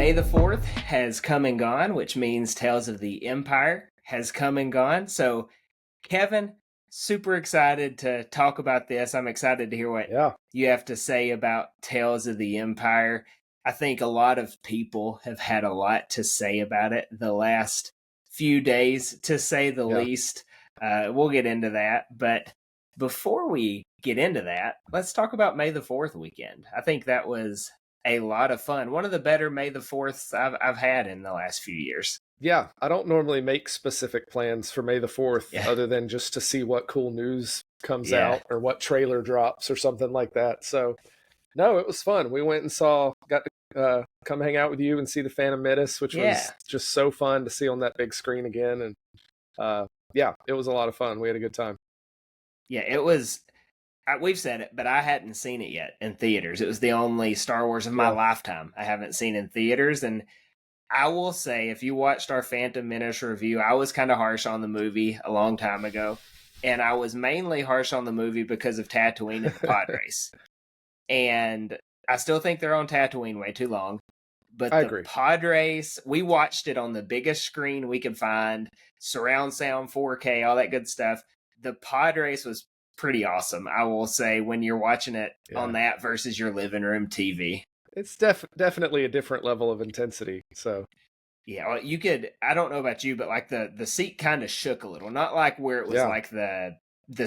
May the 4th has come and gone, which means Tales of the Empire has come and gone. So, Kevin, super excited to talk about this. I'm excited to hear what Yeah. you have to say about Tales of the Empire. I think a lot of people have had a lot to say about it the last few days, to say the Yeah. least. We'll get into that. But before we get into that, let's talk about May the 4th weekend. I think that was a lot of fun. One of the better May the 4th I've had in the last few years. Yeah. I don't normally make specific plans for May the 4th Yeah. other than just to see what cool news comes Yeah. out or what trailer drops or something like that. So, no, it was fun. We went and got to come hang out with you and see the Phantom Menace, which was just so fun to see on that big screen again. And yeah, it was a lot of fun. We had a good time. Yeah, it was. We've said it, but I hadn't seen it yet in theaters. It was the only Star Wars of my lifetime I haven't seen in theaters. And I will say, if you watched our Phantom Menace review, I was kind of harsh on the movie a long time ago. And I was mainly harsh on the movie because of Tatooine and the pod race. And I still think they're on Tatooine way too long. But I the agree. pod race, we watched it on the biggest screen we could find, surround sound, 4K, all that good stuff. The pod race was pretty awesome, I will say, when you're watching it on that versus your living room TV. It's definitely a different level of intensity. So yeah, well, you could. I don't know about you, but like the seat kind of shook a little. Not like where it was like the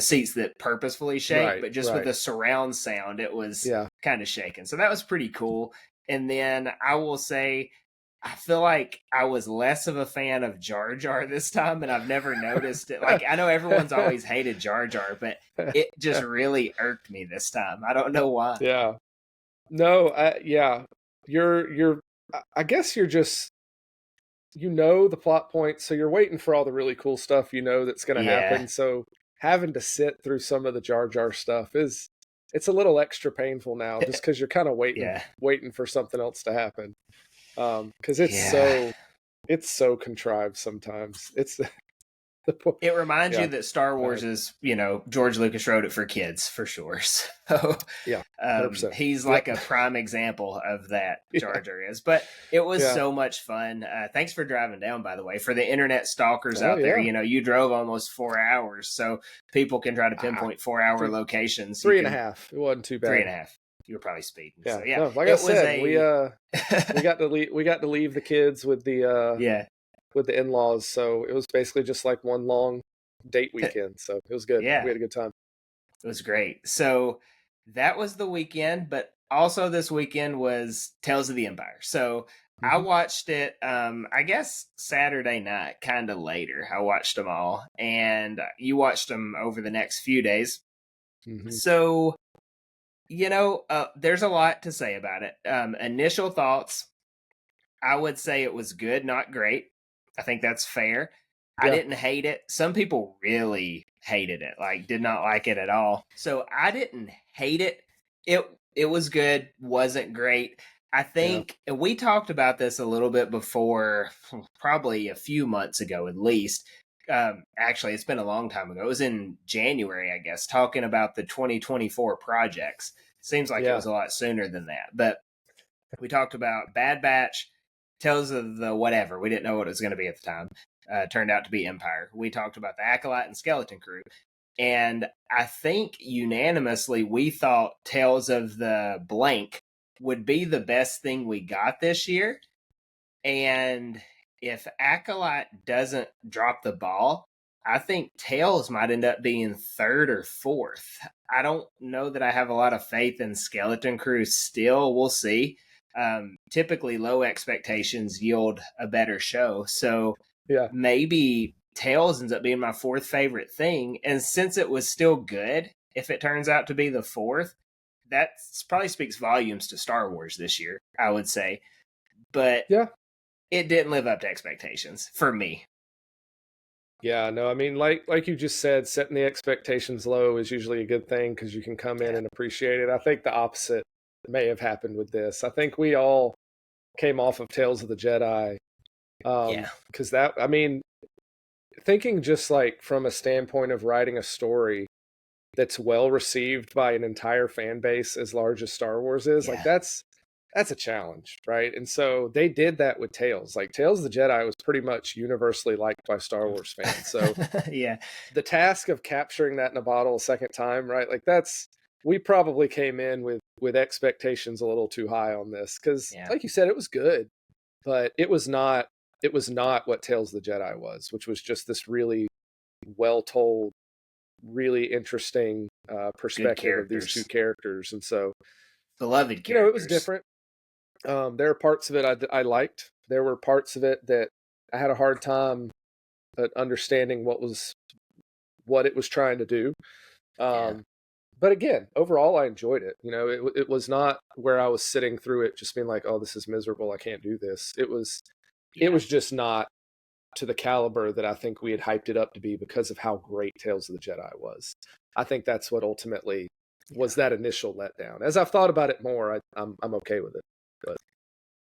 seats that purposefully shake, but just with the surround sound, it was kind of shaking. So that was pretty cool. And then I will say, I feel like I was less of a fan of Jar Jar this time, and I've never noticed it. Like, I know everyone's always hated Jar Jar, but it just really irked me this time. I don't know why. Yeah. No, you're I guess you're just, the plot points, so you're waiting for all the really cool stuff that's going to happen. So having to sit through some of the Jar Jar stuff it's a little extra painful now, just because you're kind of waiting for something else to happen. Because it's so contrived sometimes. It reminds you that Star Wars is, George Lucas wrote it for kids for sure. So yeah, he's like a prime example of that. Jar Jar is, but it was so much fun. Thanks for driving down, by the way, for the internet stalkers out there. You drove almost 4 hours, so people can try to pinpoint 4-hour locations. 3.5. It wasn't too bad. 3.5. You were probably speeding. Yeah, so, yeah. No, like I said, we got to leave the kids with the with the in-laws, so it was basically just like one long date weekend. So it was good. We had a good time. It was great. So that was the weekend, but also this weekend was Tales of the Empire. So I watched it, I guess Saturday night, kind of later. I watched them all, and you watched them over the next few days. So, there's a lot to say about it. Initial thoughts, I would say it was good, not great. I think that's fair. I didn't hate it. Some people really hated it, like did not like it at all. So I didn't hate it. It was good, wasn't great. I think, and we talked about this a little bit before, probably a few months ago at least. Actually, it's been a long time ago. It was in January, I guess, talking about the 2024 projects. Seems like it was a lot sooner than that. But we talked about Bad Batch, Tales of the whatever. We didn't know what it was going to be at the time. Turned out to be Empire. We talked about the Acolyte and Skeleton Crew. And I think unanimously we thought Tales of the Blank would be the best thing we got this year. And if Acolyte doesn't drop the ball, I think Tales might end up being third or fourth. I don't know that I have a lot of faith in Skeleton Crew still. We'll see. Typically low expectations yield a better show. So maybe Tales ends up being my fourth favorite thing. And since it was still good, if it turns out to be the fourth, that probably speaks volumes to Star Wars this year, I would say. But it didn't live up to expectations for me. Yeah, no, I mean, like you just said, setting the expectations low is usually a good thing because you can come in and appreciate it. I think the opposite may have happened with this. I think we all came off of Tales of the Jedi. Because thinking just like from a standpoint of writing a story that's well received by an entire fan base as large as Star Wars is, like that's that's a challenge, right? And so they did that with Tales. Like Tales of the Jedi was pretty much universally liked by Star Wars fans. So Yeah. the task of capturing that in a bottle a second time, right? Like we probably came in with expectations a little too high on this because, Yeah. like you said, it was good, but it was not what Tales of the Jedi was, which was just this really well told, really interesting Good perspective of these two characters. characters. And so, Beloved it was characters. different. There are parts of it I liked. There were parts of it that I had a hard time understanding what it was trying to do. Yeah. But again, overall, I enjoyed it. It was not where I was sitting through it just being like, "Oh, this is miserable. I can't do this." It was Yeah. just not to the caliber that I think we had hyped it up to be because of how great Tales of the Jedi was. I think that's what ultimately was that initial letdown. As I've thought about it more, I'm okay with it. But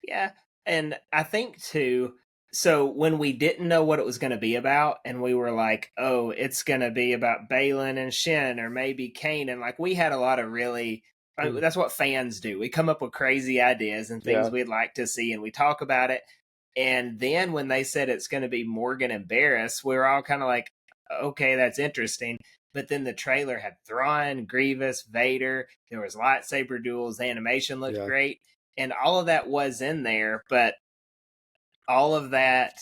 Yeah. And I think too, so when we didn't know what it was going to be about, and we were like, oh, it's going to be about Balin and Shin, or maybe Kanan, like we had a lot of really, that's what fans do. We come up with crazy ideas and things yeah, we'd like to see, and we talk about it. And then when they said it's going to be Morgan and Barriss, we were all kind of like, okay, that's interesting. But then the trailer had Thrawn, Grievous, Vader. There was lightsaber duels. The animation looked yeah, great, and all of that was in there. But all of that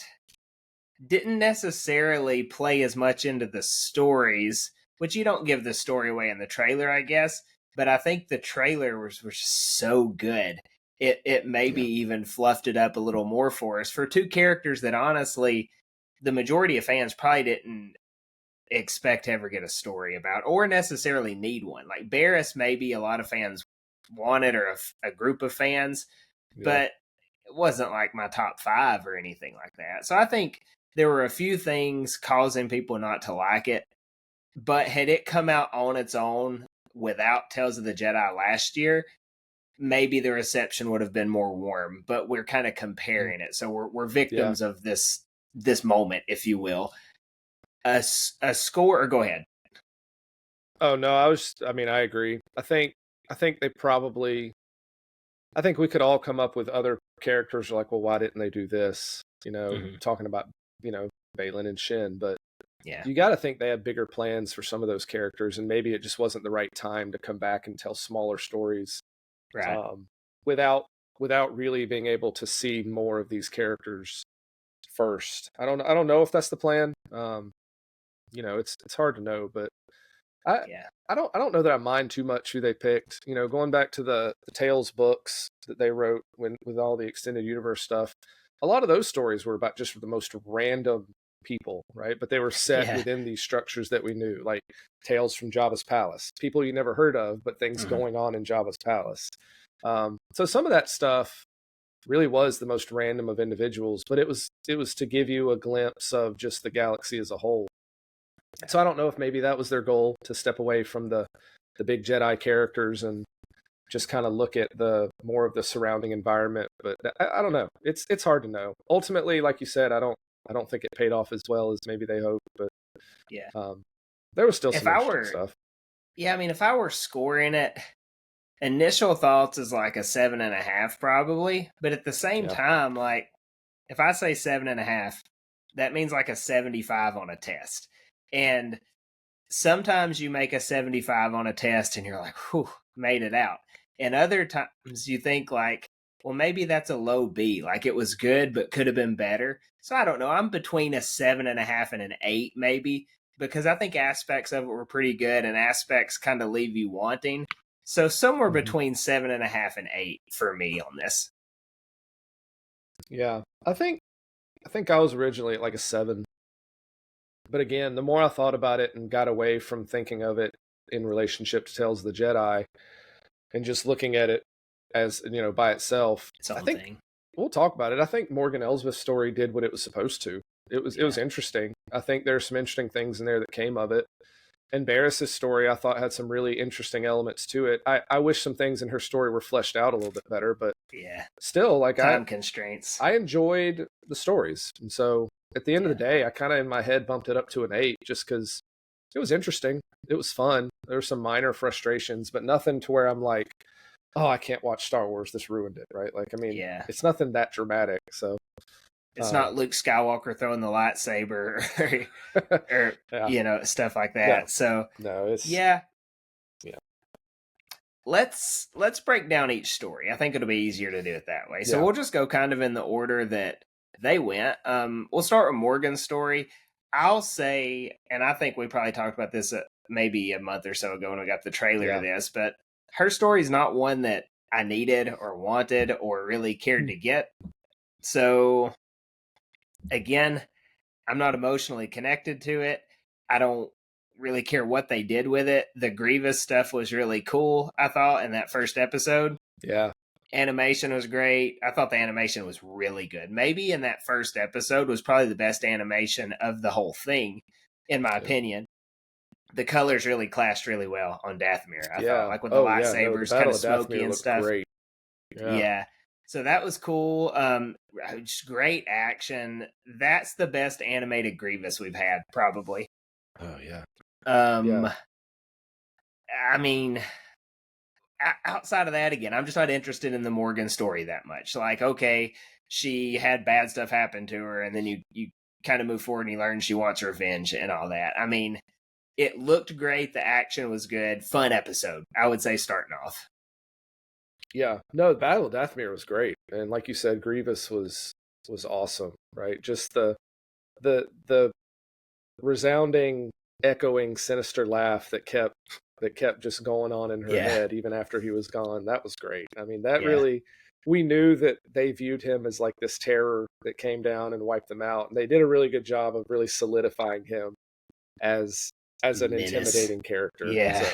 didn't necessarily play as much into the stories, which you don't give the story away in the trailer, I guess. But I think the trailer was so good. It maybe yeah, even fluffed it up a little more for us for two characters that honestly the majority of fans probably didn't expect to ever get a story about or necessarily need one. Like Barriss, maybe a lot of fans wanted, or a group of fans, yeah, but it wasn't like my top five or anything like that. So I think there were a few things causing people not to like it. But had it come out on its own without Tales of the Jedi last year, maybe the reception would have been more warm. But we're kind of comparing it, so we're yeah. victims of this moment, if you will. A score, or go ahead. Oh no, I mean, I agree. I think they probably. I think we could all come up with other characters like, well, why didn't they do this? Mm-hmm. Talking about Balin and Shin, but Yeah, you got to think they had bigger plans for some of those characters, and maybe it just wasn't the right time to come back and tell smaller stories right. um, without without really being able to see more of these characters first. I don't know if that's the plan. It's hard to know, but I Yeah, I don't know that I mind too much who they picked. Going back to the Tales books that they wrote with all the extended universe stuff, a lot of those stories were about just the most random people, right? But they were set yeah. within these structures that we knew, like Tales from Jabba's palace, people you never heard of, but things Mm-hmm. going on in Jabba's palace. So some of that stuff really was the most random of individuals, but it was to give you a glimpse of just the galaxy as a whole. So I don't know if maybe that was their goal, to step away from the big Jedi characters and just kind of look at the more of the surrounding environment. But I don't know. It's hard to know. Ultimately, like you said, I don't think it paid off as well as maybe they hoped. But Yeah. um, there was still If some I interesting were, stuff. yeah, I mean, if I were scoring it, initial thoughts is like a 7.5 probably. But at the same Yeah. time, like if I say 7.5, that means like a 75 on a test. And sometimes you make a 75 on a test and you're like, whew, made it out. And other times you think like, well, maybe that's a low B. Like it was good, but could have been better. So I don't know. I'm between a 7.5 and an 8, maybe, because I think aspects of it were pretty good and aspects kind of leave you wanting. So somewhere Hmm. between 7.5 and 8 for me on this. Yeah. I think I was originally at like a 7. But again, the more I thought about it and got away from thinking of it in relationship to Tales of the Jedi and just looking at it as by itself, Its I own think thing. we'll talk about it. I think Morgan Elsbeth's story did what it was supposed to. It was Yeah. interesting. I think there's some interesting things in there that came of it. And Barriss's story, I thought, had some really interesting elements to it. I wish some things in her story were fleshed out a little bit better, but Yeah. still, like I Time constraints. I enjoyed the stories, and so at the end of the Yeah. day, I kind of in my head bumped it up to an 8 just because it was interesting. It was fun. There were some minor frustrations, but nothing to where I'm like, oh, I can't watch Star Wars. This ruined it, right? Like, I mean, Yeah. it's nothing that dramatic. So It's not Luke Skywalker throwing the lightsaber or yeah, stuff like no, that. So it's yeah, yeah, let's break down each story. I think it'll be easier to do it that way. So yeah, we'll just go kind of in the order that they went. We'll start with Morgan's story. I'll say, and I think we probably talked about this maybe a month or so ago when we got the trailer yeah. of this, but her story is not one that I needed or wanted or really cared to get. So again, I'm not emotionally connected to it. I don't really care what they did with it. The Grievous stuff was really cool, I thought, in that first episode. Yeah. Animation was great. I thought the animation was really good. Maybe in that first episode was probably the best animation of the whole thing, in my opinion. The colors really clashed really well on Dathomir, I thought. Yeah. Like with the Oh, yeah. No, the lightsabers, kind Battle of of smoky Dathomir and looked stuff. great. Yeah. Yeah. So that was cool. Just great action. That's the best animated Grievous we've had, probably. Oh, yeah. Yeah. I mean, outside of that, again, I'm just not interested in the Morgan story that much. Like, okay, she had bad stuff happen to her, and then you kind of move forward and you learn she wants revenge and all that. I mean, it looked great. The action was good. Fun episode, I would say, starting off. Yeah. No, the Battle of Dathomir was great. And like you said, Grievous was awesome, right? Just the resounding, echoing, sinister laugh that kept just going on in her head even after he was gone. That was great. I mean, that really, we knew that they viewed him as like this terror that came down and wiped them out, and they did a really good job of really solidifying him as an intimidating character. Yeah.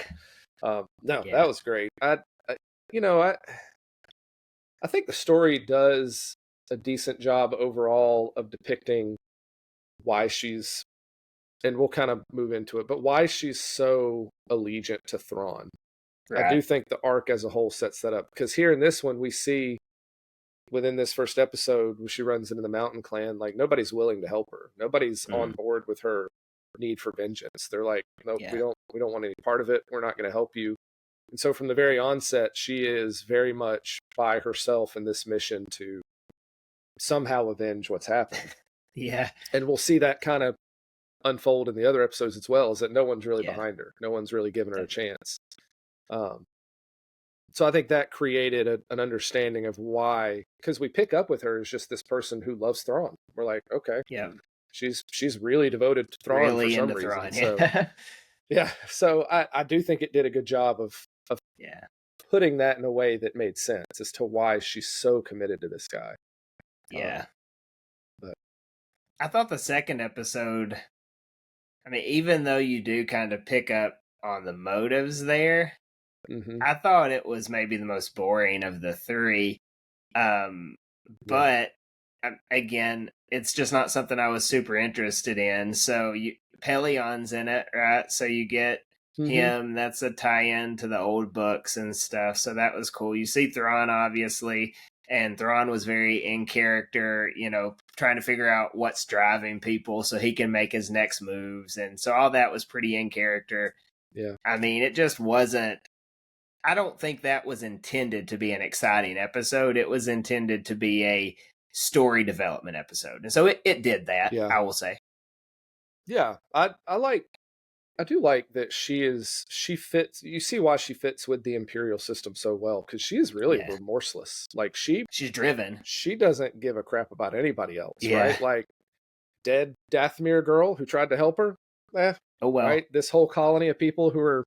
So, no, that was great. I think the story does a decent job overall of depicting why she's, and we'll kind of move into it, but why she's so allegiant to Thrawn. Right. I do think the arc as a whole sets that up, because here in this one, we see within this first episode, when she runs into the Mountain Clan, like nobody's willing to help her. Nobody's on board with her need for vengeance. They're like, nope, we don't want any part of it. We're not going to help you. And so from the very onset, she is very much by herself in this mission to somehow avenge what's happened. Yeah. And we'll see that kind of unfold in the other episodes as well, is that no one's really behind her. No one's really giving her a chance. So I think that created an understanding of why, because we pick up with her as just this person who loves Thrawn. We're like, okay, she's really devoted to Thrawn really for some reason. Thrawn, so yeah, so I do think it did a good job of putting that in a way that made sense as to why she's so committed to this guy. Yeah. But I thought the second episode, I mean, even though you do kind of pick up on the motives there, I thought it was maybe the most boring of the three. But again, it's just not something I was super interested in. So Pelion's in it, right? So you get him. That's a tie-in to the old books and stuff. So that was cool. You see Thrawn, obviously, and Thrawn was very in character, trying to figure out what's driving people so he can make his next moves. And so all that was pretty in character. Yeah. I mean, it just wasn't, I don't think that was intended to be an exciting episode. It was intended to be a story development episode. And so it did that, I will say. Yeah. I do like that she fits. You see why she fits with the Imperial system so well, because she is really remorseless. Like she's driven. She doesn't give a crap about anybody else, right? Like dead Dathomir girl who tried to help her. Oh well. Right? This whole colony of people who are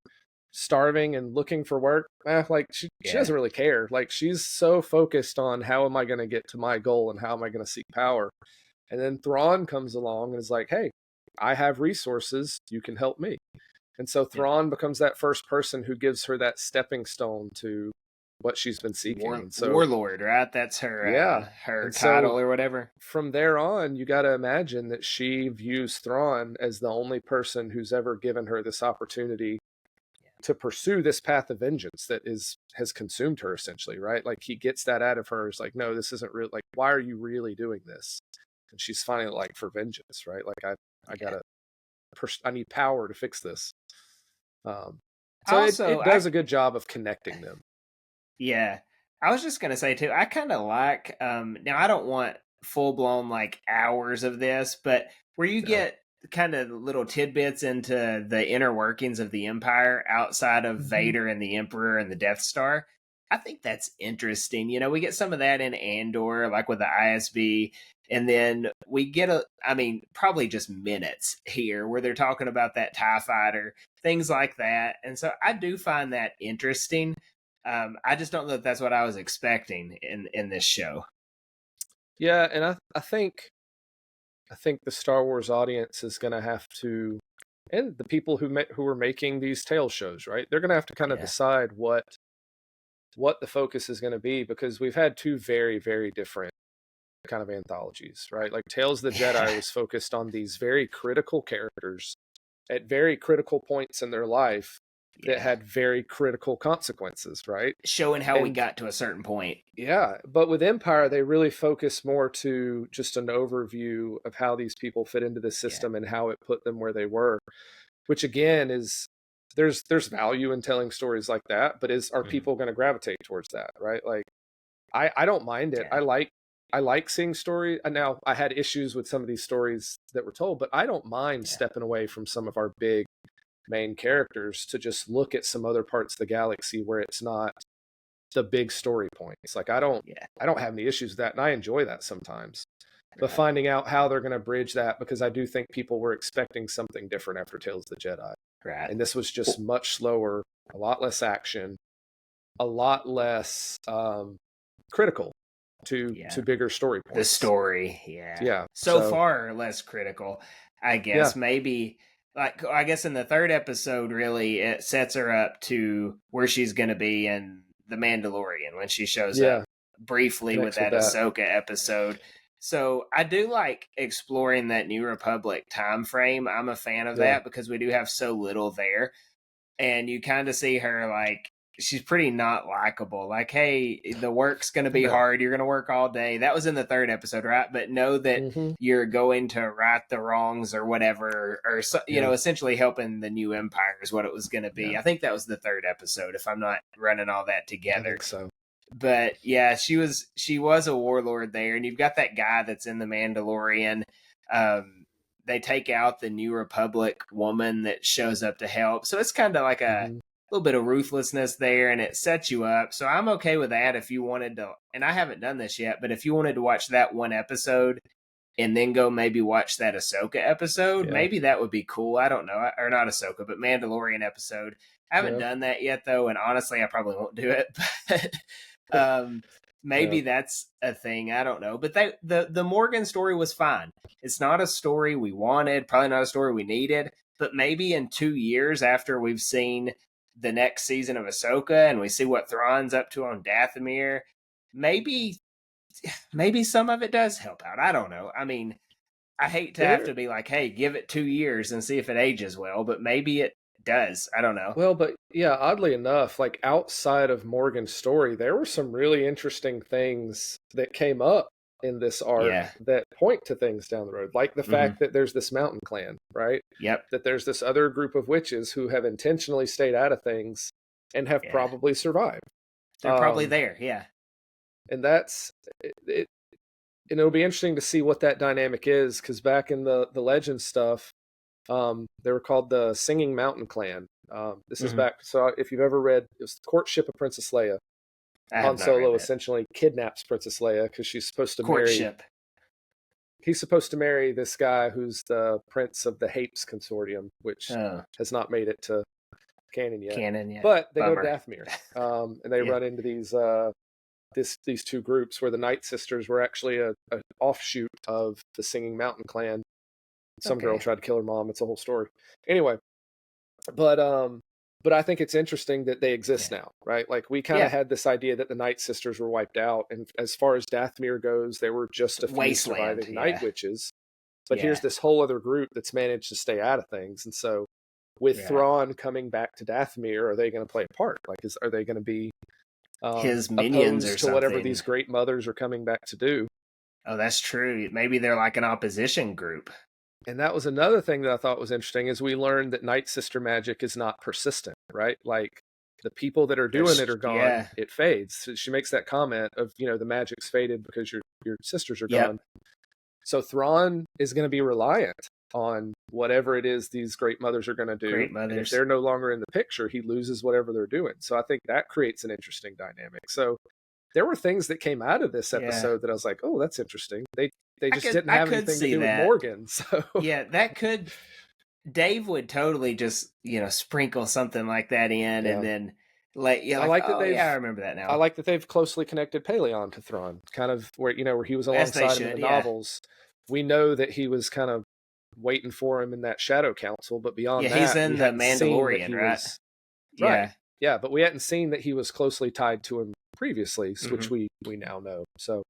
starving and looking for work. Like she doesn't really care. Like she's so focused on how am I going to get to my goal and how am I going to seek power. And then Thrawn comes along and is like, hey, I have resources, you can help me. And so Thrawn becomes that first person who gives her that stepping stone to what she's been seeking. Warlord, right? That's her her title or whatever. From there on, you got to imagine that she views Thrawn as the only person who's ever given her this opportunity to pursue this path of vengeance that has consumed her, essentially, right? Like he gets that out of her. It's like, no, this isn't real. Like, why are you really doing this? And she's finally like, for vengeance, right? Like I need power to fix this. So it does a good job of connecting them. Yeah. I was just gonna say too, I kinda like now I don't want full blown like hours of this, but where you Yeah. get kind of little tidbits into the inner workings of the Empire outside of Mm-hmm. Vader and the Emperor and the Death Star. I think that's interesting. You know, we get some of that in Andor, like with the ISB, and then we get I mean, probably just minutes here where they're talking about that TIE fighter, things like that. And so I do find that interesting. I just don't know if that's what I was expecting in this show. Yeah, and I think the Star Wars audience is going to have to, and the people who are making these tale shows, right? They're going to have to kind of Yeah, decide what the focus is going to be, because we've had two very, very different kind of anthologies, right? Like Tales of the yeah, Jedi was focused on these very critical characters at very critical points in their life that yeah. had very critical consequences, right? Showing how we And got to a certain point. yeah, but with Empire, Yeah, they really focus more to just an overview of how these people fit into the yeah, system and how it put them where they were, which again is there's value in telling stories like that, but are mhm, people going to gravitate towards that, right? Like I don't mind it. yeah, I like seeing story. Now I had issues with some of these stories that were told, but I don't mind yeah, stepping away from some of our big main characters to just look at some other parts of the galaxy where it's not the big story points. Like yeah. I don't have any issues with that, and I enjoy that sometimes. But Right, finding out how they're going to bridge that, because I do think people were expecting something different after Tales of the Jedi, right. and this was just Well, much slower, a lot less action, a lot less critical yeah. to bigger story The points. story, yeah. Yeah. So So far, less critical, I yeah, guess. Maybe, like, I guess in the third episode, really, it sets her up to where she's going to be in The Mandalorian when she shows up yeah, briefly with connects with that that. Ahsoka episode. So I do like exploring that New Republic time frame. I'm a fan of Yeah. that because we do have so little there, and you kind of see her like she's pretty not likable. Like, hey, the work's going to be No. hard. You're going to work all day. That was in the third episode, right? But know that Mm-hmm. you're going to right the wrongs or whatever, or so, you Yeah. know, essentially helping the new empire is what it was going to be. Yeah. I think that was the third episode, if I'm not running all that I together. think so. But yeah, she was a warlord there, and you've got that guy that's in the Mandalorian. Um, they take out the New Republic woman that shows up to help, so it's kind of like a Mm-hmm. little bit of ruthlessness there, and it sets you up. So I'm okay with that if you wanted to. And I haven't done this yet, but if you wanted to watch that one episode and then go maybe watch that Ahsoka episode, Yeah. maybe that would be cool. I don't know, or not Ahsoka, but Mandalorian episode. I haven't Yeah. done that yet though, and honestly, I probably won't do it. But Yeah. maybe that's a thing. I don't know. But the Morgan story was fine. It's not a story we wanted, probably not a story we needed. But maybe in 2 years after we've seen the next season of Ahsoka and we see what Thrawn's up to on Dathomir, maybe some of it does help out. I don't know. I mean, I hate to have There to be like, hey, give it 2 years and see if it ages well, but maybe it does. I don't know. Well, but yeah, oddly enough, like outside of Morgan's story, there were some really interesting things that came up in this arc Yeah. that point to things down the road, like the Mm-hmm. fact that there's this mountain clan, right? Yep. That there's this other group of witches who have intentionally stayed out of things and have Yeah. probably survived. They're probably Um, there. Yeah. and that's it, and it'll be interesting to see what that dynamic is, because back in the legend stuff, they were called the Singing Mountain Clan. This is Mm-hmm. back. So if you've ever read, it was the Courtship of Princess Leia. I Han have not read Solo that. essentially kidnaps Princess Leia because she's supposed to marry. Courtship. He's supposed to marry this guy who's the prince of the Hapes Consortium, which Oh, has not made it to canon yet. canon. Yeah. But they go to Bummer. Dathomir, and they Yeah. run into these two groups where the Night Sisters were actually a offshoot of the Singing Mountain Clan. Some girl Okay. tried to kill her mom. It's a whole story. Anyway, but I think it's interesting that they exist Yeah. now, right? Like we kind of Yeah. had this idea that the Night Sisters were wiped out, and as far as Dathomir goes, there were just a few Wasteland. surviving Night Yeah. Witches. But Yeah. here's this whole other group that's managed to stay out of things, and so with Right. Thrawn coming back to Dathomir, are they going to play a part? Like, are they going to be His minions or opposed to whatever something. these great mothers are coming back to do? Oh, that's true. Maybe they're like an opposition group. And that was another thing that I thought was interesting, is we learned that Night Sister magic is not persistent, right? Like the people that are doing it are gone, it fades. So she makes that comment of, the magic's faded because your sisters are gone. So Thrawn is going to be reliant on whatever it is these great mothers are going to do. Great mothers. And if they're no longer in the picture, he loses whatever they're doing. So I think that creates an interesting dynamic. So there were things that came out of this episode that I was like, oh, that's interesting. They just didn't have anything to do with Morgan. So yeah, that could. Dave would totally just sprinkle something like that in, and then I like that I remember that now. I like that they've closely connected Paleon to Thrawn, kind of where he was alongside him in the novels. We know that he was kind of waiting for him in that Shadow Council, but beyond that, he's in the Mandalorian, right? Yeah, but we hadn't seen that he was closely tied to him previously, which we now know. So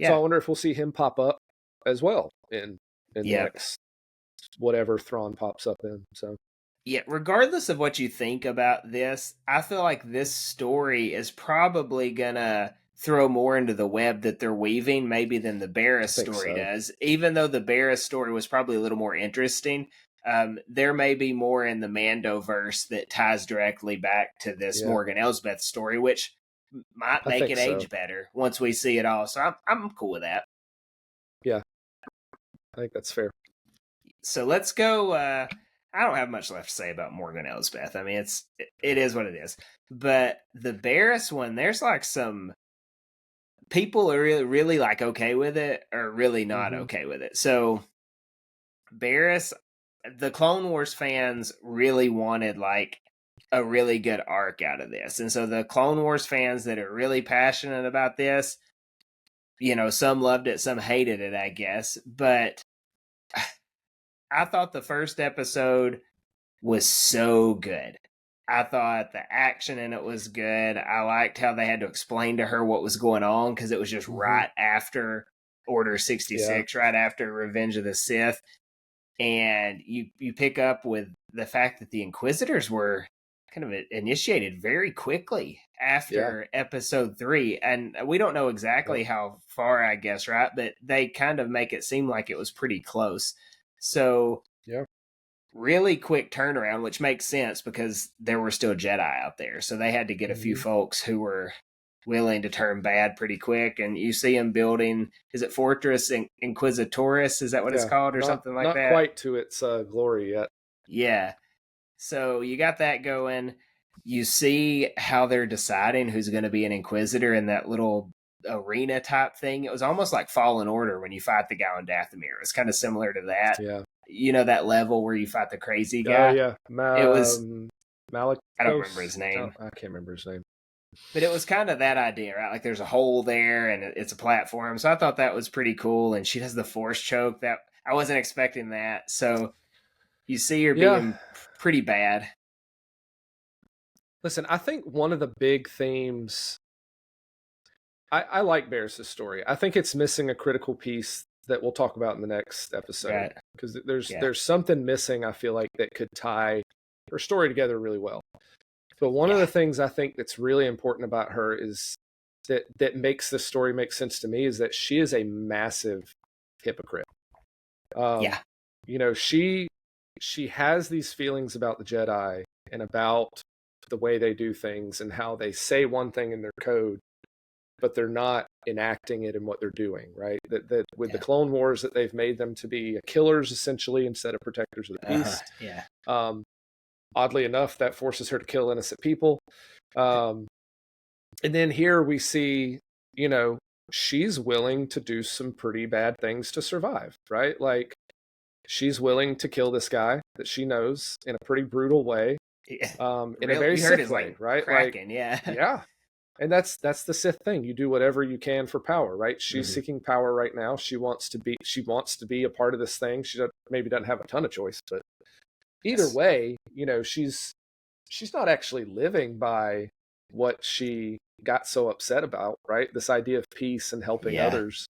I wonder if we'll see him pop up as well in the next whatever Thrawn pops up in. So regardless of what you think about this, I feel like this story is probably gonna throw more into the web that they're weaving maybe than the Barriss story does. Even though the Barriss story was probably a little more interesting, there may be more in the Mandoverse that ties directly back to this Morgan Elsbeth story, which might make it age better once we see it all. So I'm cool with that. Yeah, I think that's fair. So let's go. I don't have much left to say about Morgan Elsbeth. I mean, it is what it is. But the Barriss one, there's like some people are really, really like okay with it, or really not okay with it. So Barriss, the Clone Wars fans really wanted like a really good arc out of this, and so the Clone Wars fans that are really passionate about this, some loved it, some hated it, I guess, but I thought the first episode was so good. I thought the action in it was good. I liked how they had to explain to her what was going on, because it was just right after Order 66, right after Revenge of the Sith. And you pick up with the fact that the Inquisitors were kind of initiated very quickly after episode 3. And we don't know exactly how far, I guess, right? But they kind of make it seem like it was pretty close. So, really quick turnaround, which makes sense because there were still Jedi out there. So they had to get a few folks who were willing to turn bad pretty quick. And you see them building, is it Fortress Inquisitoris? Is that what it's called, or something like that? Not quite to its glory yet. Yeah. So you got that going. You see how they're deciding who's going to be an Inquisitor in that little arena type thing. It was almost like Fallen Order when you fight the guy on Dathomir. It's kind of similar to that. Yeah. That level where you fight the crazy guy. Oh, yeah. It was Malak. I don't remember his name. I can't remember his name. But it was kind of that idea, right? Like there's a hole there and it's a platform. So I thought that was pretty cool. And she does the force choke. That I wasn't expecting that. So you see her being pretty bad. Listen, I think one of the big themes, I like Barriss' story. I think it's missing a critical piece that we'll talk about in the next episode. Because there's something missing, I feel like, that could tie her story together really well. But one of the things I think that's really important about her is that makes this story make sense to me is that she is a massive hypocrite. She has these feelings about the Jedi and about the way they do things and how they say one thing in their code, but they're not enacting it in what they're doing, right? That with the Clone Wars, that they've made them to be killers essentially instead of protectors of the peace. Oddly enough, that forces her to kill innocent people. And then here we see, she's willing to do some pretty bad things to survive, right? Like she's willing to kill this guy that she knows in a pretty brutal way. In a very Sith way, right? Cracking, And that's the Sith thing. You do whatever you can for power, right? She's seeking power right now. She wants to be a part of this thing. She maybe doesn't have a ton of choice, but either way, she's not actually living by what she got so upset about, right? This idea of peace and helping others.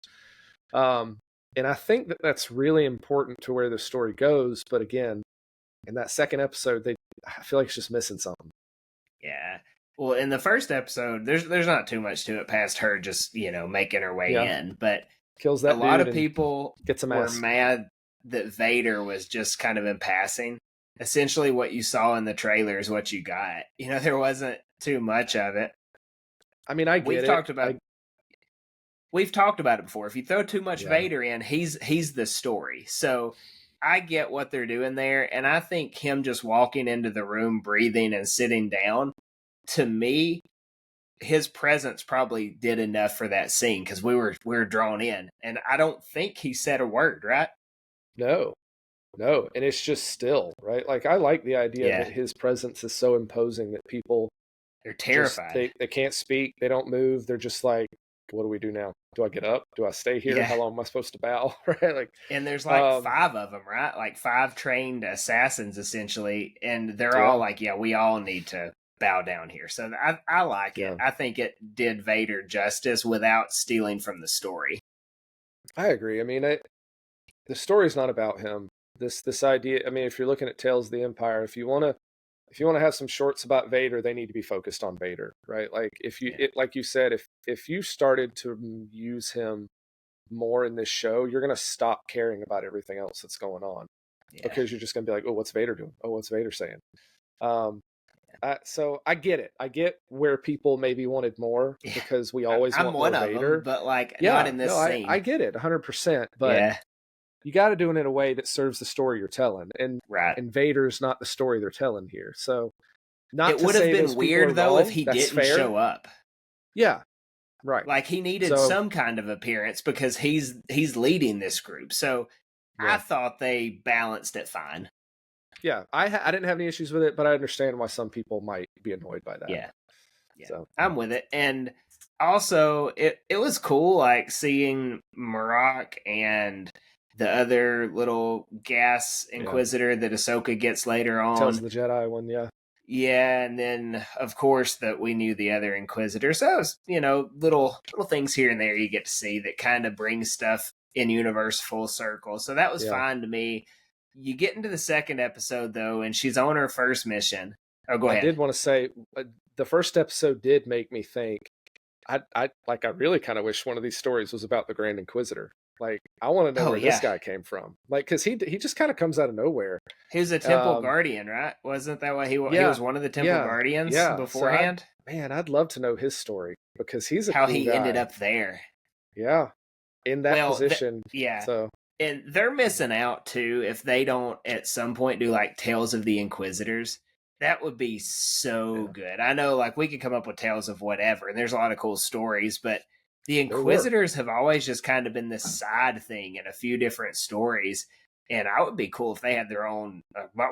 And I think that that's really important to where the story goes. But again, in that second episode, I feel like it's just missing something. Yeah. Well, in the first episode, there's not too much to it past her just, making her way in. But kills that a lot of people gets were mad that Vader was just kind of in passing. essentially what you saw in the trailer is what you got. There wasn't too much of it. I mean, I get We've it. talked about We've talked about it before. If you throw too much Vader in, he's the story. So I get what they're doing there, and I think him just walking into the room, breathing and sitting down, to me, his presence probably did enough for that scene because we were drawn in, and I don't think he said a word, right? No, and it's just still, right? Like, I like the idea that his presence is so imposing that people, they're terrified. They can't speak, they don't move, they're just like, what do we do now? Do I get up? Do I stay here? How long am I supposed to bow? Right? Like, and there's like 5 of them, right? Like 5 trained assassins essentially, and they're all like, we all need to bow down here. So I like it. I think it did Vader justice without stealing from the story. I agree. I mean, the story's not about him. This idea, I mean, if you're looking at Tales of the Empire, if you want to have some shorts about Vader, they need to be focused on Vader, right? Like, if you like you said, if you started to use him more in this show, you're going to stop caring about everything else that's going on, because you're just going to be like, oh, what's Vader doing? Oh, what's Vader saying? So I get it. I get where people maybe wanted more, because we always want more Vader. Them, but like, not in this scene. I get it 100%, but you got to do it in a way that serves the story you're telling, and Vader's not the story they're telling here. So, it would have been weird though if he didn't show up. Yeah, right. Like, he needed some kind of appearance because he's leading this group. So I thought they balanced it fine. Yeah, I didn't have any issues with it, but I understand why some people might be annoyed by that. Yeah. So I'm with it. And also, it was cool, like, seeing Marok and the other little gas Inquisitor that Ahsoka gets later on. Tells the Jedi one, Yeah, and then, of course, that we knew the other Inquisitor. So, it was, little things here and there you get to see that kind of bring stuff in universe full circle. So that was fine to me. You get into the second episode, though, and she's on her first mission. Oh, go ahead. I did want to say, the first episode did make me think, I really kind of wish one of these stories was about the Grand Inquisitor. Like, I want to know where this guy came from. Like, because he just kind of comes out of nowhere. He was a temple guardian, right? Wasn't that what he was? He was one of the temple guardians beforehand? So I'd love to know his story, because he's how he ended up there. Yeah, in that position. So. And they're missing out, too, if they don't at some point do, like, Tales of the Inquisitors. That would be so good. I know, like, we could come up with Tales of whatever, and there's a lot of cool stories, but the Inquisitors have always just kind of been this side thing in a few different stories, and I would be cool if they had their own.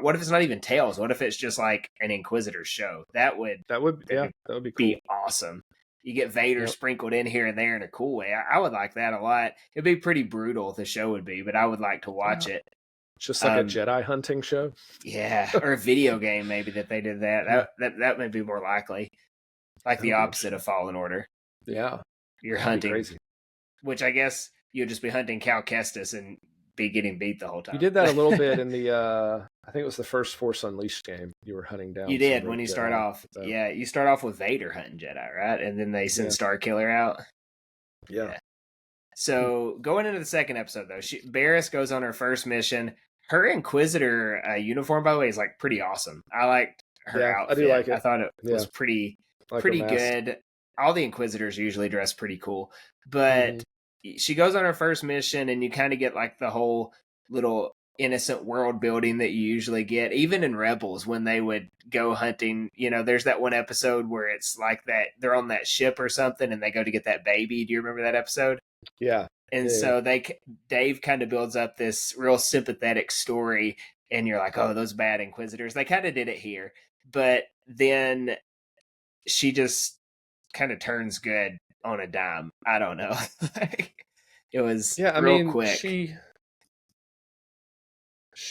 What if it's not even Tales? What if it's just like an Inquisitor show? That would be cool. Be awesome. You get Vader sprinkled in here and there in a cool way. I would like that a lot. It'd be pretty brutal, the show would be, but I would like to watch it. Just like a Jedi hunting show? Yeah, or a video game maybe that they did that. That may be more likely. Like the opposite of Fallen Order. Yeah. You're hunting. Crazy. Which I guess you'd just be hunting Cal Kestis and be getting beat the whole time. You did that a little bit in the, I think it was the first Force Unleashed game. You were hunting down. You did when you start off. So. Yeah, you start off with Vader hunting Jedi, right? And then they send Starkiller out. Yeah. So going into the second episode, though, Barriss goes on her first mission. Her Inquisitor uniform, by the way, is like pretty awesome. I liked her outfit. I do like it. I thought it was pretty good. All the Inquisitors usually dress pretty cool, but she goes on her first mission, and you kind of get like the whole little innocent world building that you usually get, even in Rebels when they would go hunting. There's that one episode where it's like that they're on that ship or something, and they go to get that baby. Do you remember that episode? Yeah. And so Dave kind of builds up this real sympathetic story, and you're like, oh, those bad Inquisitors. They kind of did it here, but then she just kind of turns good on a dime. I don't know. It was real quick. She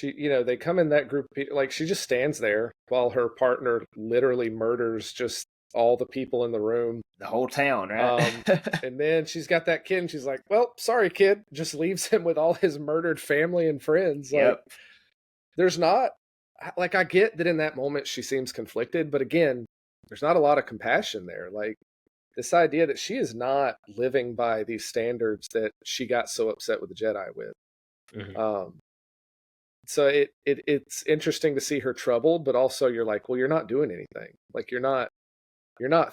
they come in that group, like, she just stands there while her partner literally murders just all the people in the room, the whole town, right? And then she's got that kid, and she's like, well, sorry, kid, just leaves him with all his murdered family and friends. Like, there's not, like, I get that in that moment she seems conflicted, but again, there's not a lot of compassion there. Like, this idea that she is not living by these standards that she got so upset with the Jedi with. So it's interesting to see her troubled, but also you're like, well, you're not doing anything. Like you're not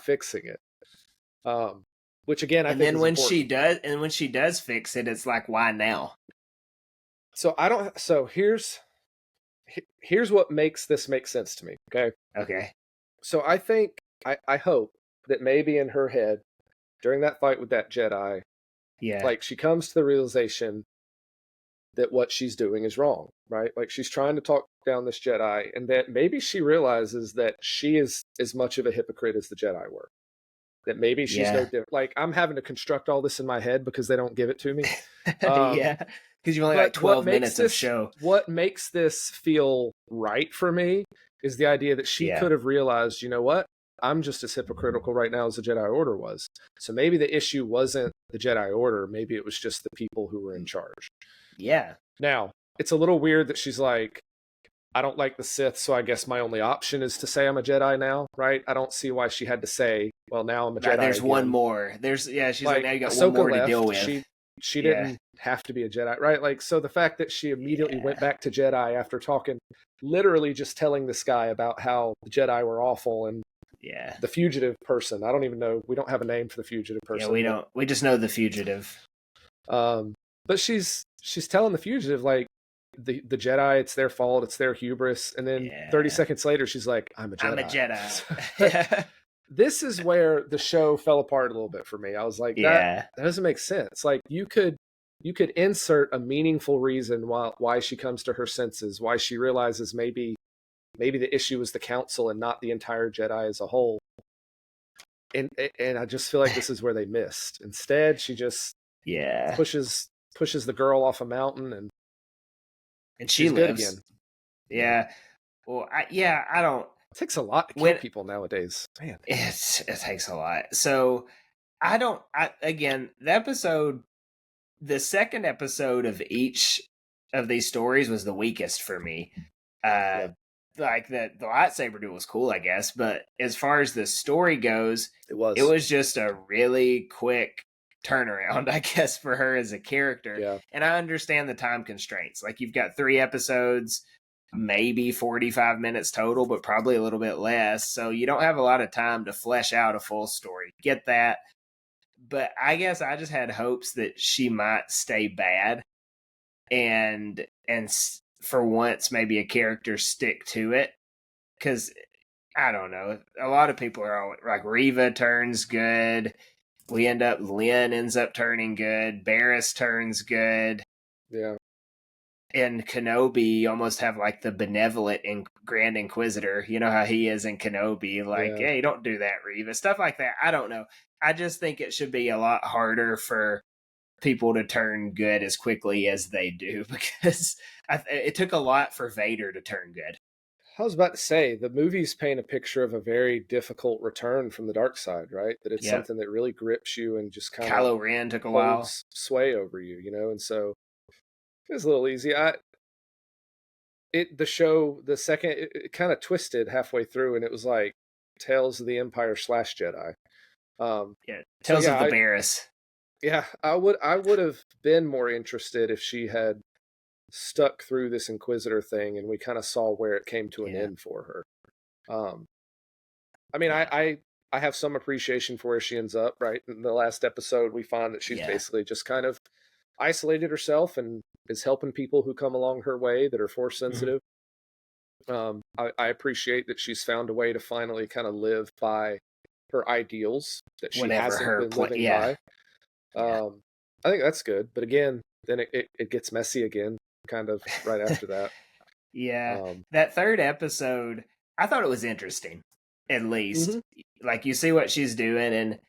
fixing it. Which again I And think then is important. when she does fix it, it's like, why now? So I don't. So here's what makes this make sense to me. Okay. Okay. So I think I hope that maybe in her head during that fight with that Jedi, Yeah. like she comes to the realization that what she's doing is wrong, right? Like she's trying to talk down this Jedi, and that maybe she realizes that she is as much of a hypocrite as the Jedi were. That maybe she's no Yeah. different. Like I'm having to construct all this in my head because they don't give it to me. Um, Yeah. Because you only like but 12 minutes of show. what makes this feel right for me is the idea that she Yeah. could have realized, you know what? I'm just as hypocritical right now as the Jedi Order was. So maybe the issue wasn't the Jedi Order, maybe it was just the people who were in charge. Yeah. Now, it's a little weird that she's like, I don't like the Sith, so I guess my only option is to say I'm a Jedi now, right? I don't see why she had to say, well, now I'm a Right, Jedi there's again. one more. She's like, now you got Ahsoka one more left, to deal with. she Yeah. didn't have to be a Jedi, right? Like, so the fact that she immediately went back to Jedi after talking, literally just telling this guy about how the Jedi were awful and Yeah. the fugitive person. I don't even know. We don't have a name for the fugitive person. Yeah, we don't. We just know the fugitive. But she's telling the fugitive like the Jedi, it's their fault, it's their hubris, and then 30 seconds later, she's like, "I'm a Jedi." I'm a Jedi. This is where the show fell apart a little bit for me. I was like, that doesn't make sense. Like you could insert a meaningful reason why she comes to her senses, why she realizes maybe the issue is the council and not the entire Jedi as a whole. And I just feel like this is where they missed. Instead, she just pushes the girl off a mountain and she lives good again. Yeah. Well, I don't. It takes a lot to kill people nowadays. Man, it takes a lot. So again, the second episode of each of these stories was the weakest for me. Like the lightsaber duel was cool, I guess, but as far as the story goes, it was just a really quick turnaround, I guess, for her as a character. Yeah. And I understand the time constraints. Like you've got 3 episodes, maybe 45 minutes total, but probably a little bit less. So you don't have a lot of time to flesh out a full story. Get that. But I guess I just had hopes that she might stay bad and for once maybe a character stick to it. Because I don't know, a lot of people are all, like Reva turns good. We Lynn ends up turning good. Barriss turns good. Yeah. And Kenobi almost have like the benevolent Grand Inquisitor. You know how he is in Kenobi. Like, hey, don't do that, Reva. Stuff like that. I don't know. I just think it should be a lot harder for people to turn good as quickly as they do, because it took a lot for Vader to turn good. I was about to say, the movies paint a picture of a very difficult return from the dark side, right? That it's something that really grips you and just kind of Kylo Ren took a while sway over you, you know? And so it was a little easy. The second, it kind of twisted halfway through, and it was like Tales of the Empire / Jedi. Tales of the Barriss. Yeah, I would have been more interested if she had stuck through this Inquisitor thing and we kind of saw where it came to an end for her. I mean, I have some appreciation for where she ends up, right? In the last episode, we find that she's basically just kind of isolated herself and is helping people who come along her way that are force sensitive. I appreciate that she's found a way to finally kind of live by her ideals that she hasn't been living by. I think that's good. But again, then it gets messy again, kind of right after that. That third episode, I thought it was interesting, at least. Like, you see what she's doing, and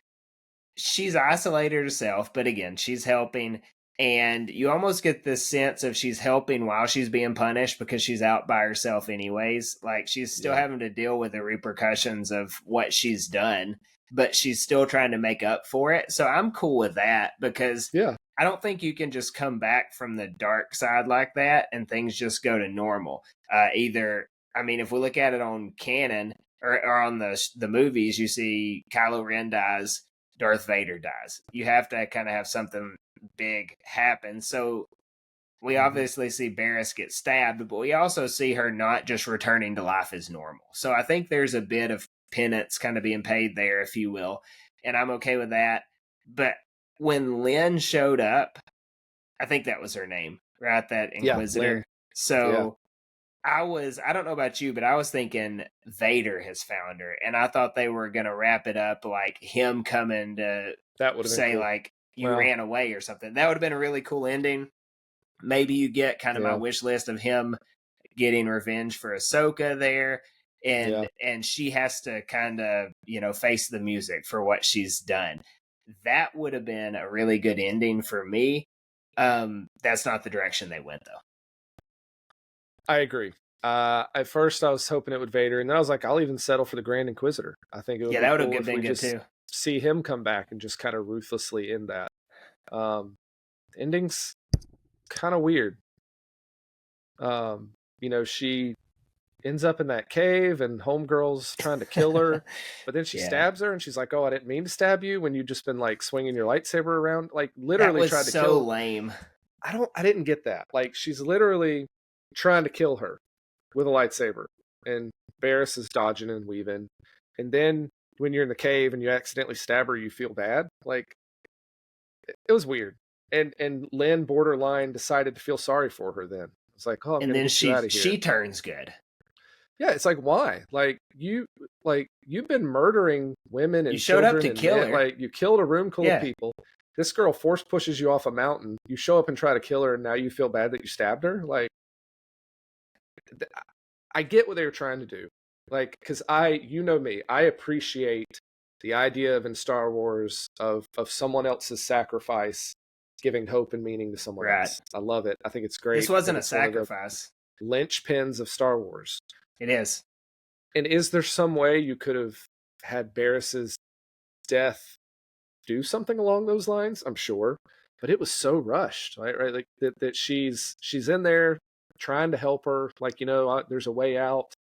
she's isolated herself, but again, she's helping. And you almost get this sense of she's helping while she's being punished because she's out by herself anyways. Like, she's still having to deal with the repercussions of what she's done, but she's still trying to make up for it. So I'm cool with that, because I don't think you can just come back from the dark side like that and things just go to normal. Either, I mean, if we look at it on canon or on the movies, you see Kylo Ren dies, Darth Vader dies. You have to kind of have something big happen. So We obviously see Barriss get stabbed, but we also see her not just returning to life as normal. So I think there's a bit of penance kind of being paid there, if you will. And I'm okay with that. But when Lynn showed up, I think that was her name, right? That Inquisitor. Lynn. So I don't know about you, but I was thinking Vader has found her. And I thought they were going to wrap it up like him coming to that would say, cool. like, you ran away or something. That would have been a really cool ending. Maybe you get kind of my wish list of him getting revenge for Ahsoka there. And she has to kind of, face the music for what she's done. That would have been a really good ending for me. That's not the direction they went, though. I agree. At first, I was hoping it would Vader, and then I was like, I'll even settle for the Grand Inquisitor. I think it would be cool if we just see him come back and just kind of ruthlessly end that. Ending's kind of weird. She ends up in that cave, and Homegirl's trying to kill her, but then she stabs her, and she's like, "Oh, I didn't mean to stab you," when you've just been like swinging your lightsaber around, like literally tried to kill. So lame. I didn't get that. Like, she's literally trying to kill her with a lightsaber, and Barriss is dodging and weaving, and then when you're in the cave and you accidentally stab her, you feel bad. Like, it was weird. And Lynn borderline decided to feel sorry for her. Then it's like, oh, I'm gonna get you out of here. She turns good. Yeah, it's like, why? You've been murdering women and you showed children up to kill her. Like, you killed a room full of people. This girl force pushes you off a mountain. You show up and try to kill her, and now you feel bad that you stabbed her. Like, I get what they were trying to do. Like, because me, I appreciate the idea of in Star Wars of someone else's sacrifice giving hope and meaning to someone else. I love it. I think it's great. This wasn't a sacrifice. Linchpins of Star Wars. It is. And is there some way you could have had Barriss's death do something along those lines? I'm sure, but it was so rushed, right? Like that she's in there trying to help her, like, there's a way out,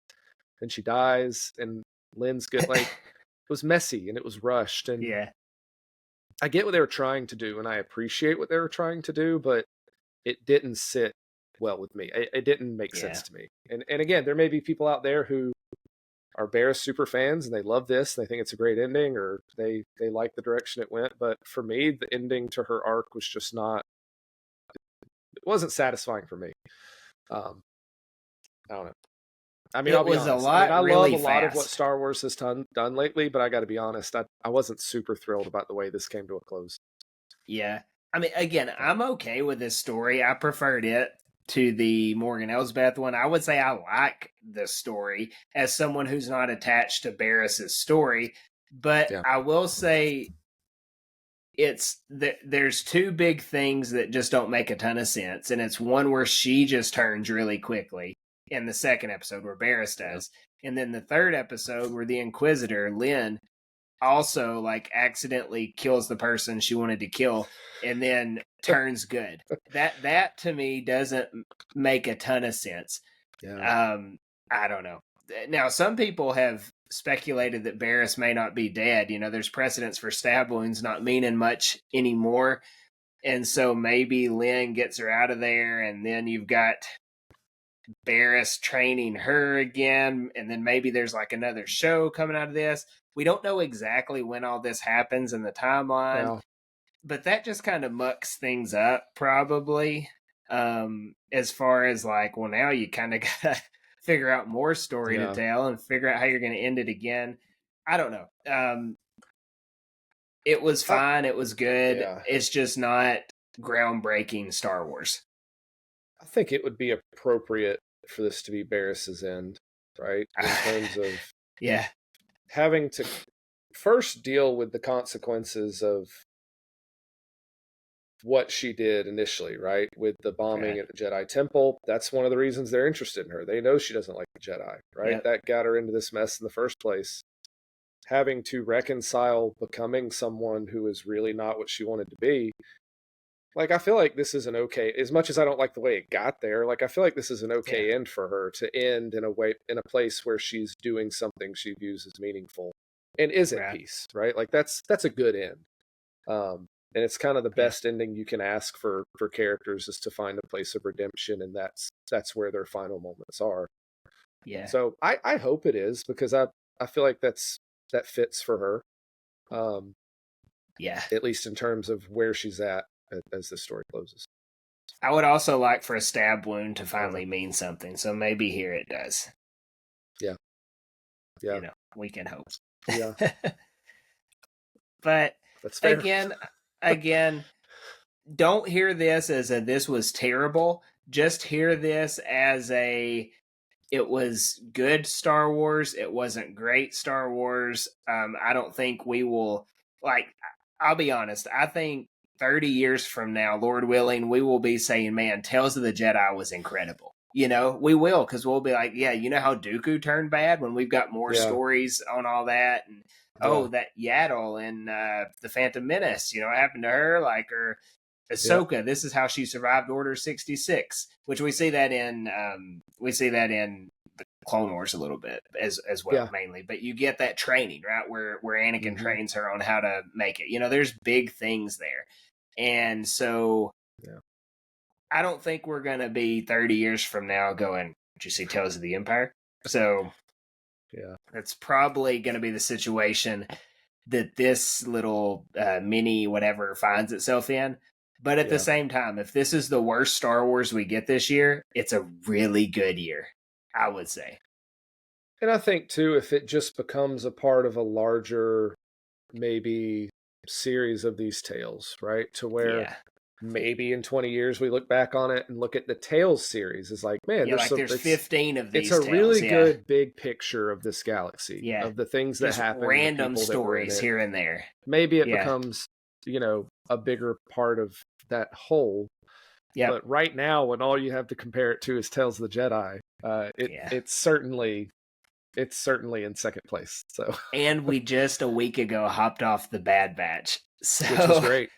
and she dies, and Lynn's good. Like, it was messy and it was rushed, and I get what they were trying to do, and I appreciate what they were trying to do, but it didn't sit well with me. It didn't make sense to me. And again, there may be people out there who are Barriss super fans and they love this and they think it's a great ending, or they like the direction it went. But for me, the ending to her arc was just not, it wasn't satisfying for me. I don't know. I mean, it was a lot. I really love a fast. lot of what Star Wars has done lately, but I got to be honest, I wasn't super thrilled about the way this came to a close. Yeah, I mean, again, I'm okay with this story. I preferred it to the Morgan Elsbeth one. I would say I like the story as someone who's not attached to Barriss's story, but I will say there's two big things that just don't make a ton of sense, and it's one where she just turns really quickly in the second episode where Barriss does, and then the third episode where the Inquisitor Lynn also like accidentally kills the person she wanted to kill and then turns good. That to me doesn't make a ton of sense. I don't know. Now, some people have speculated that Barriss may not be dead. There's precedence for stab wounds not meaning much anymore, and so maybe Lynn gets her out of there, and then you've got Barriss training her again, and then maybe there's like another show coming out of this. We don't know exactly when all this happens in the timeline, but that just kind of mucks things up probably, as far as like, well, now you kind of gotta figure out more story to tell and figure out how you're going to end it again. I don't know. It was fine. It was good. It's just not groundbreaking Star Wars. I think it would be appropriate for this to be Barriss's end, right? In terms of having to first deal with the consequences of what she did initially, right? With the bombing at the Jedi Temple. That's one of the reasons they're interested in her. They know she doesn't like the Jedi, right? That got her into this mess in the first place. Having to reconcile becoming someone who is really not what she wanted to be. Like, I feel like this is an okay, as much as I don't like the way it got there, like, I feel like this is an okay end for her to end in a place where she's doing something she views as meaningful and is at peace, right? Like, that's a good end. and it's kind of the best ending you can ask for characters, is to find a place of redemption, and that's where their final moments are. Yeah. So I hope it is, because I feel like that fits for her. Yeah. At least in terms of where she's at as the story closes. I would also like for a stab wound to finally mean something. So maybe here it does. Yeah. Yeah. You know, we can hope. Yeah. But that's fair. Again, don't hear this as a this was terrible. Just hear this as a it was good Star Wars. It wasn't great Star Wars. I don't think we will, like, I'll be honest. I think 30 years from now, Lord willing, we will be saying, man, Tales of the Jedi was incredible. You know, we will, because we'll be like, yeah, you know how Dooku turned bad when we've got more stories on all that. And that Yaddle in The Phantom Menace, you know, what happened to her? Like, or Ahsoka, this is how she survived Order 66, which we see that in the Clone Wars a little bit as well, mainly. But you get that training, right, where Anakin trains her on how to make it. You know, there's big things there. And so I don't think we're going to be 30 years from now going, did you see Tales of the Empire? So that's probably going to be the situation that this little mini whatever finds itself in. But at the same time, if this is the worst Star Wars we get this year, it's a really good year, I would say. And I think, too, if it just becomes a part of a larger, maybe, series of these tales, right? To where maybe in 20 years we look back on it and look at the Tales series as like, man, there's 15 of these. It's a really good big picture of this galaxy, of the things that just happen, random stories here and there. Maybe it becomes, you know, a bigger part of that whole. But right now, when all you have to compare it to is Tales of the Jedi, it's certainly in second place. So, and we just a week ago hopped off the Bad Batch, so which was great.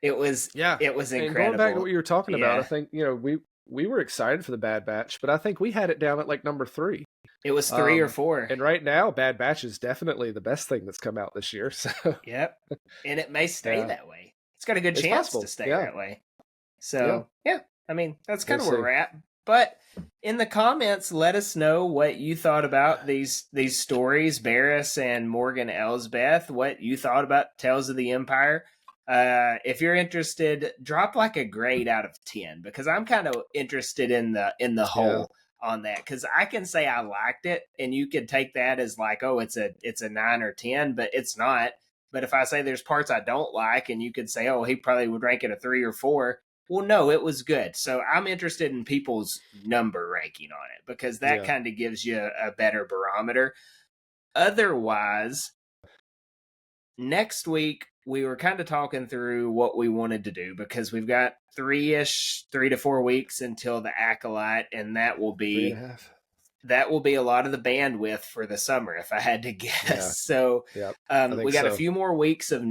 It was incredible. And going back to what you were talking about, I think, you know, we were excited for the Bad Batch, but I think we had it down at like number 3. It was 3 or 4. And right now, Bad Batch is definitely the best thing that's come out this year. So and it may stay that way. It's got a good chance to stay that way. So I mean, that's kind of where we're at. But in the comments, let us know what you thought about these stories, Barriss and Morgan Elsbeth. What you thought about Tales of the Empire. If you're interested, drop like a grade out of 10, because I'm kind of interested in the whole on that, because I can say I liked it, and you could take that as like, oh, it's a 9 or 10, but it's not. But if I say there's parts I don't like, and you could say, oh, he probably would rank it a 3 or 4. Well, no, it was good. So I'm interested in people's number ranking on it, because that kind of gives you a better barometer. Otherwise, next week, we were kind of talking through what we wanted to do, because we've got 3 to 4 weeks until the Acolyte, and that will be a lot of the bandwidth for the summer, if I had to guess. So we got a few more weeks of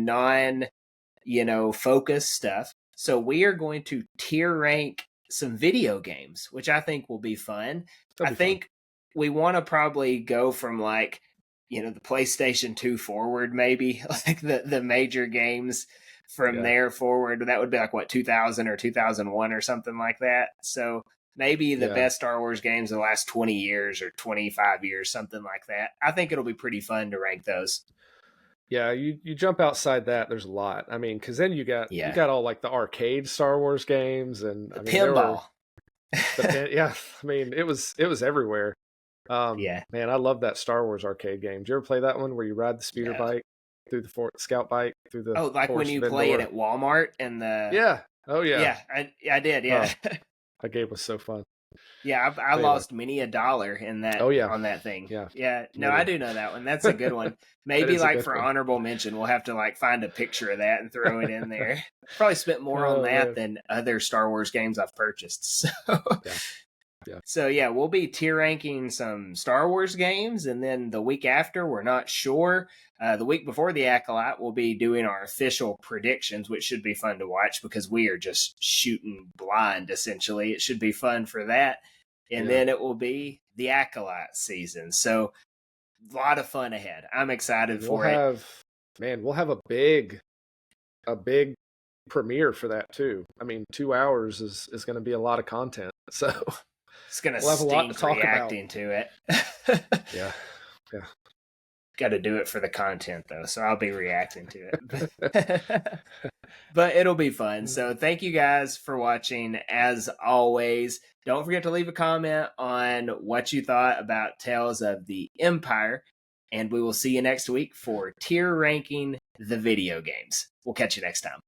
focused stuff. So we are going to tier rank some video games, which I think will be fun. I think we want to probably go from like, the PlayStation 2 forward, maybe like the major games from there forward. That would be like what, 2000 or 2001 or something like that. So maybe the best Star Wars games of the last 20 years or 25 years, something like that. I think it'll be pretty fun to rank those. Yeah, you jump outside that, there's a lot. I mean, because then you got all like the arcade Star Wars games and pinball. I mean, it was everywhere. Man, I love that Star Wars arcade game. Did you ever play that one where you ride the speeder bike through the scout bike through the when you play it at Walmart and the I did that game was so fun. Yeah, I lost many a dollar in that on that thing. No, I do know that one. That's a good one. Maybe like for honorable mention, we'll have to like find a picture of that and throw it in there. Probably spent more on that than other Star Wars games I've purchased. So we'll be tier ranking some Star Wars games, and then the week after, we're not sure. The week before the Acolyte, we'll be doing our official predictions, which should be fun to watch because we are just shooting blind, essentially. It should be fun for that. And then it will be the Acolyte season. So a lot of fun ahead. I'm excited for it. We'll have a big premiere for that too. I mean, 2 hours is going to be a lot of content, so it's going to we'll have a lot to talk reacting about. To it. Yeah. Got to do it for the content though, so I'll be reacting to it. But it'll be fun. So thank you guys for watching. As always, don't forget to leave a comment on what you thought about Tales of the Empire, and we will see you next week for tier ranking the video games. We'll catch you next time.